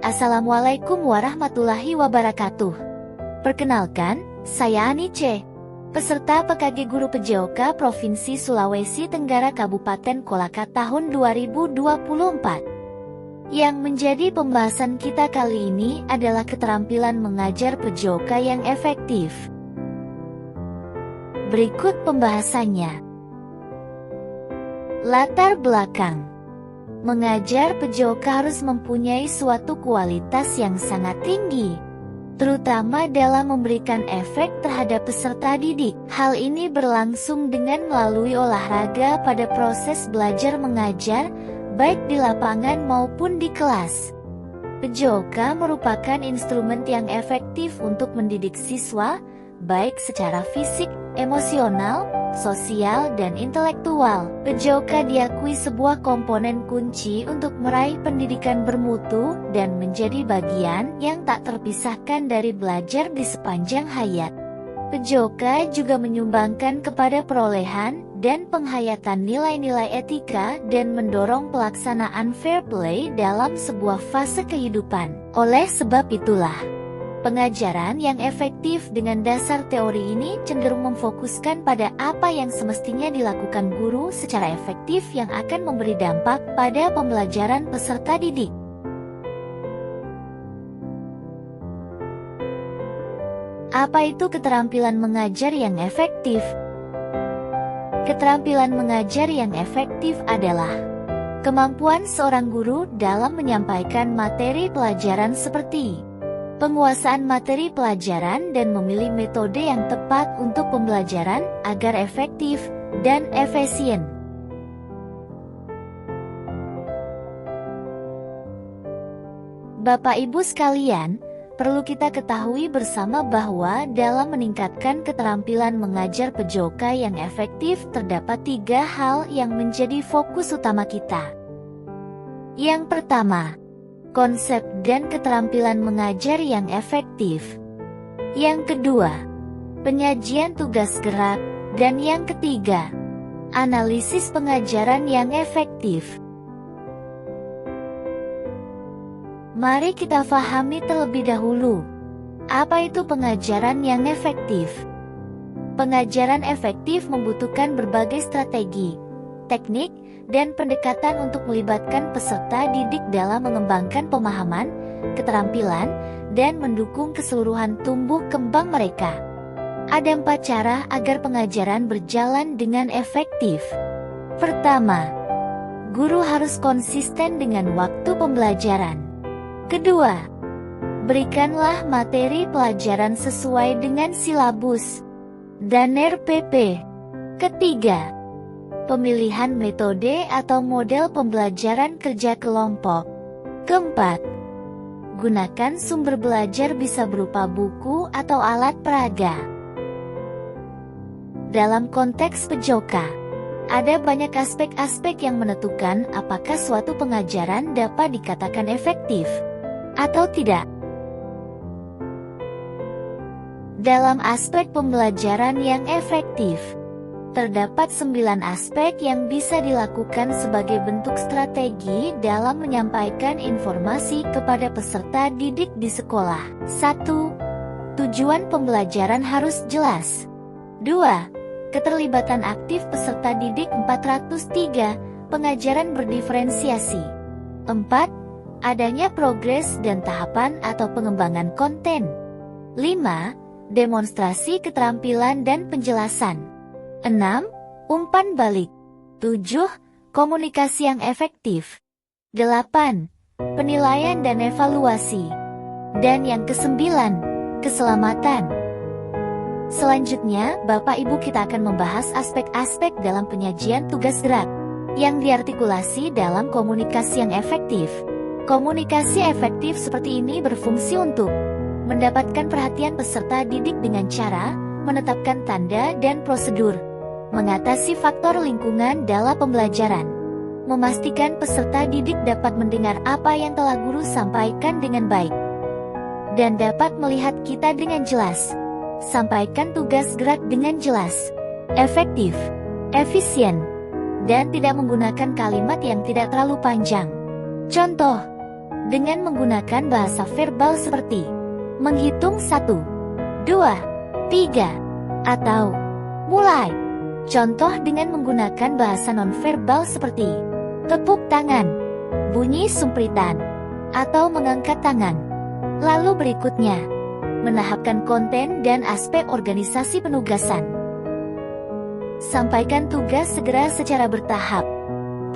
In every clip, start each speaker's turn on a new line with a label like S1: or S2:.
S1: Assalamualaikum warahmatullahi wabarakatuh. Perkenalkan, saya Anice, peserta PKG Guru PJOK Provinsi Sulawesi Tenggara Kabupaten Kolaka tahun 2024. Yang menjadi pembahasan kita kali ini adalah keterampilan mengajar PJOK yang efektif. Berikut pembahasannya. Latar belakang. Mengajar PJOK harus mempunyai suatu kualitas yang sangat tinggi, terutama dalam memberikan efek terhadap peserta didik. Hal ini berlangsung dengan melalui olahraga pada proses belajar mengajar, baik di lapangan maupun di kelas. PJOK merupakan instrumen yang efektif untuk mendidik siswa, baik secara fisik, emosional, sosial, dan intelektual. PJOK diakui sebuah komponen kunci untuk meraih pendidikan bermutu dan menjadi bagian yang tak terpisahkan dari belajar di sepanjang hayat. PJOK juga menyumbangkan kepada perolehan dan penghayatan nilai-nilai etika dan mendorong pelaksanaan fair play dalam sebuah fase kehidupan. Oleh sebab itulah, pengajaran yang efektif dengan dasar teori ini cenderung memfokuskan pada apa yang semestinya dilakukan guru secara efektif yang akan memberi dampak pada pembelajaran peserta didik. Apa itu keterampilan mengajar yang efektif? Keterampilan mengajar yang efektif adalah kemampuan seorang guru dalam menyampaikan materi pelajaran seperti penguasaan materi pelajaran dan memilih metode yang tepat untuk pembelajaran agar efektif dan efisien. Bapak Ibu sekalian, perlu kita ketahui bersama bahwa dalam meningkatkan keterampilan mengajar PJOK yang efektif terdapat 3 hal yang menjadi fokus utama kita. Yang pertama, konsep dan keterampilan mengajar yang efektif. Yang kedua, penyajian tugas gerak. Dan yang ketiga, analisis pengajaran yang efektif. Mari kita fahami terlebih dahulu, apa itu pengajaran yang efektif? Pengajaran efektif membutuhkan berbagai strategi, teknik, dan pendekatan untuk melibatkan peserta didik dalam mengembangkan pemahaman, keterampilan, dan mendukung keseluruhan tumbuh kembang mereka. Ada 4 cara agar pengajaran berjalan dengan efektif. Pertama, guru harus konsisten dengan waktu pembelajaran. Kedua, berikanlah materi pelajaran sesuai dengan silabus dan RPP. Ketiga, pemilihan metode atau model pembelajaran kerja kelompok. Keempat, gunakan sumber belajar bisa berupa buku atau alat peraga. Dalam konteks PJOK, ada banyak aspek-aspek yang menentukan apakah suatu pengajaran dapat dikatakan efektif atau tidak. Dalam aspek pembelajaran yang efektif, terdapat 9 aspek yang bisa dilakukan sebagai bentuk strategi dalam menyampaikan informasi kepada peserta didik di sekolah. 1. Tujuan pembelajaran harus jelas. 2. Keterlibatan aktif peserta didik. 403. Pengajaran berdiferensiasi. 4. Adanya progres dan tahapan atau pengembangan konten. 5. Demonstrasi keterampilan dan penjelasan. 6. Umpan balik. 7. Komunikasi yang efektif. 8. Penilaian dan evaluasi. Dan yang ke-9, keselamatan. Selanjutnya, Bapak Ibu, kita akan membahas aspek-aspek dalam penyajian tugas gerak yang diartikulasi dalam komunikasi yang efektif. Komunikasi efektif seperti ini berfungsi untuk mendapatkan perhatian peserta didik dengan cara menetapkan tanda dan prosedur, mengatasi faktor lingkungan dalam pembelajaran, memastikan peserta didik dapat mendengar apa yang telah guru sampaikan dengan baik, dan dapat melihat kita dengan jelas. Sampaikan tugas gerak dengan jelas, efektif, efisien, dan tidak menggunakan kalimat yang tidak terlalu panjang. Contoh, dengan menggunakan bahasa verbal seperti menghitung 1, 2, 3, atau mulai. Contoh dengan menggunakan bahasa nonverbal seperti tepuk tangan, bunyi sumpritan, atau mengangkat tangan. Lalu berikutnya, menahapkan konten dan aspek organisasi penugasan. Sampaikan tugas segera secara bertahap.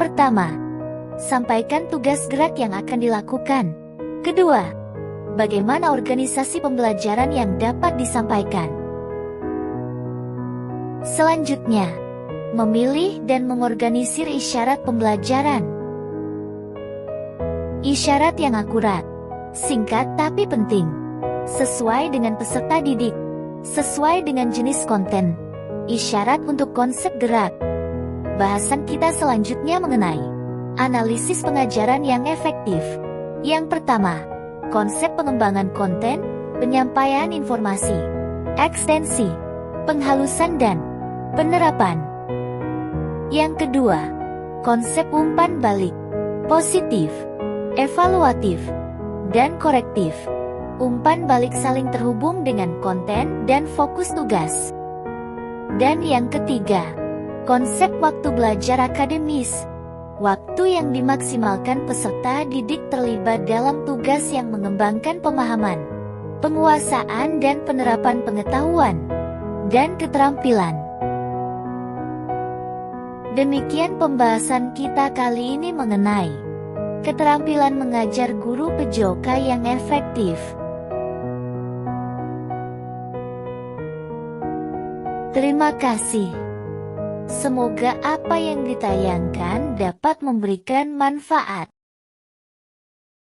S1: Pertama, sampaikan tugas gerak yang akan dilakukan. Kedua, bagaimana organisasi pembelajaran yang dapat disampaikan. Selanjutnya, memilih dan mengorganisir isyarat pembelajaran. Isyarat yang akurat, singkat tapi penting, sesuai dengan peserta didik, sesuai dengan jenis konten. Isyarat untuk konsep gerak. Bahasan kita selanjutnya mengenai analisis pengajaran yang efektif. Yang pertama, konsep pengembangan konten, penyampaian informasi, ekstensi, penghalusan dan penerapan. Yang kedua, konsep umpan balik, positif, evaluatif, dan korektif. Umpan balik saling terhubung dengan konten dan fokus tugas. Dan yang ketiga, konsep waktu belajar akademis. Waktu yang dimaksimalkan peserta didik terlibat dalam tugas yang mengembangkan pemahaman, penguasaan dan penerapan pengetahuan, dan keterampilan. Demikian pembahasan kita kali ini mengenai keterampilan mengajar guru PJOK yang efektif. Terima kasih. Semoga apa yang ditayangkan dapat memberikan manfaat.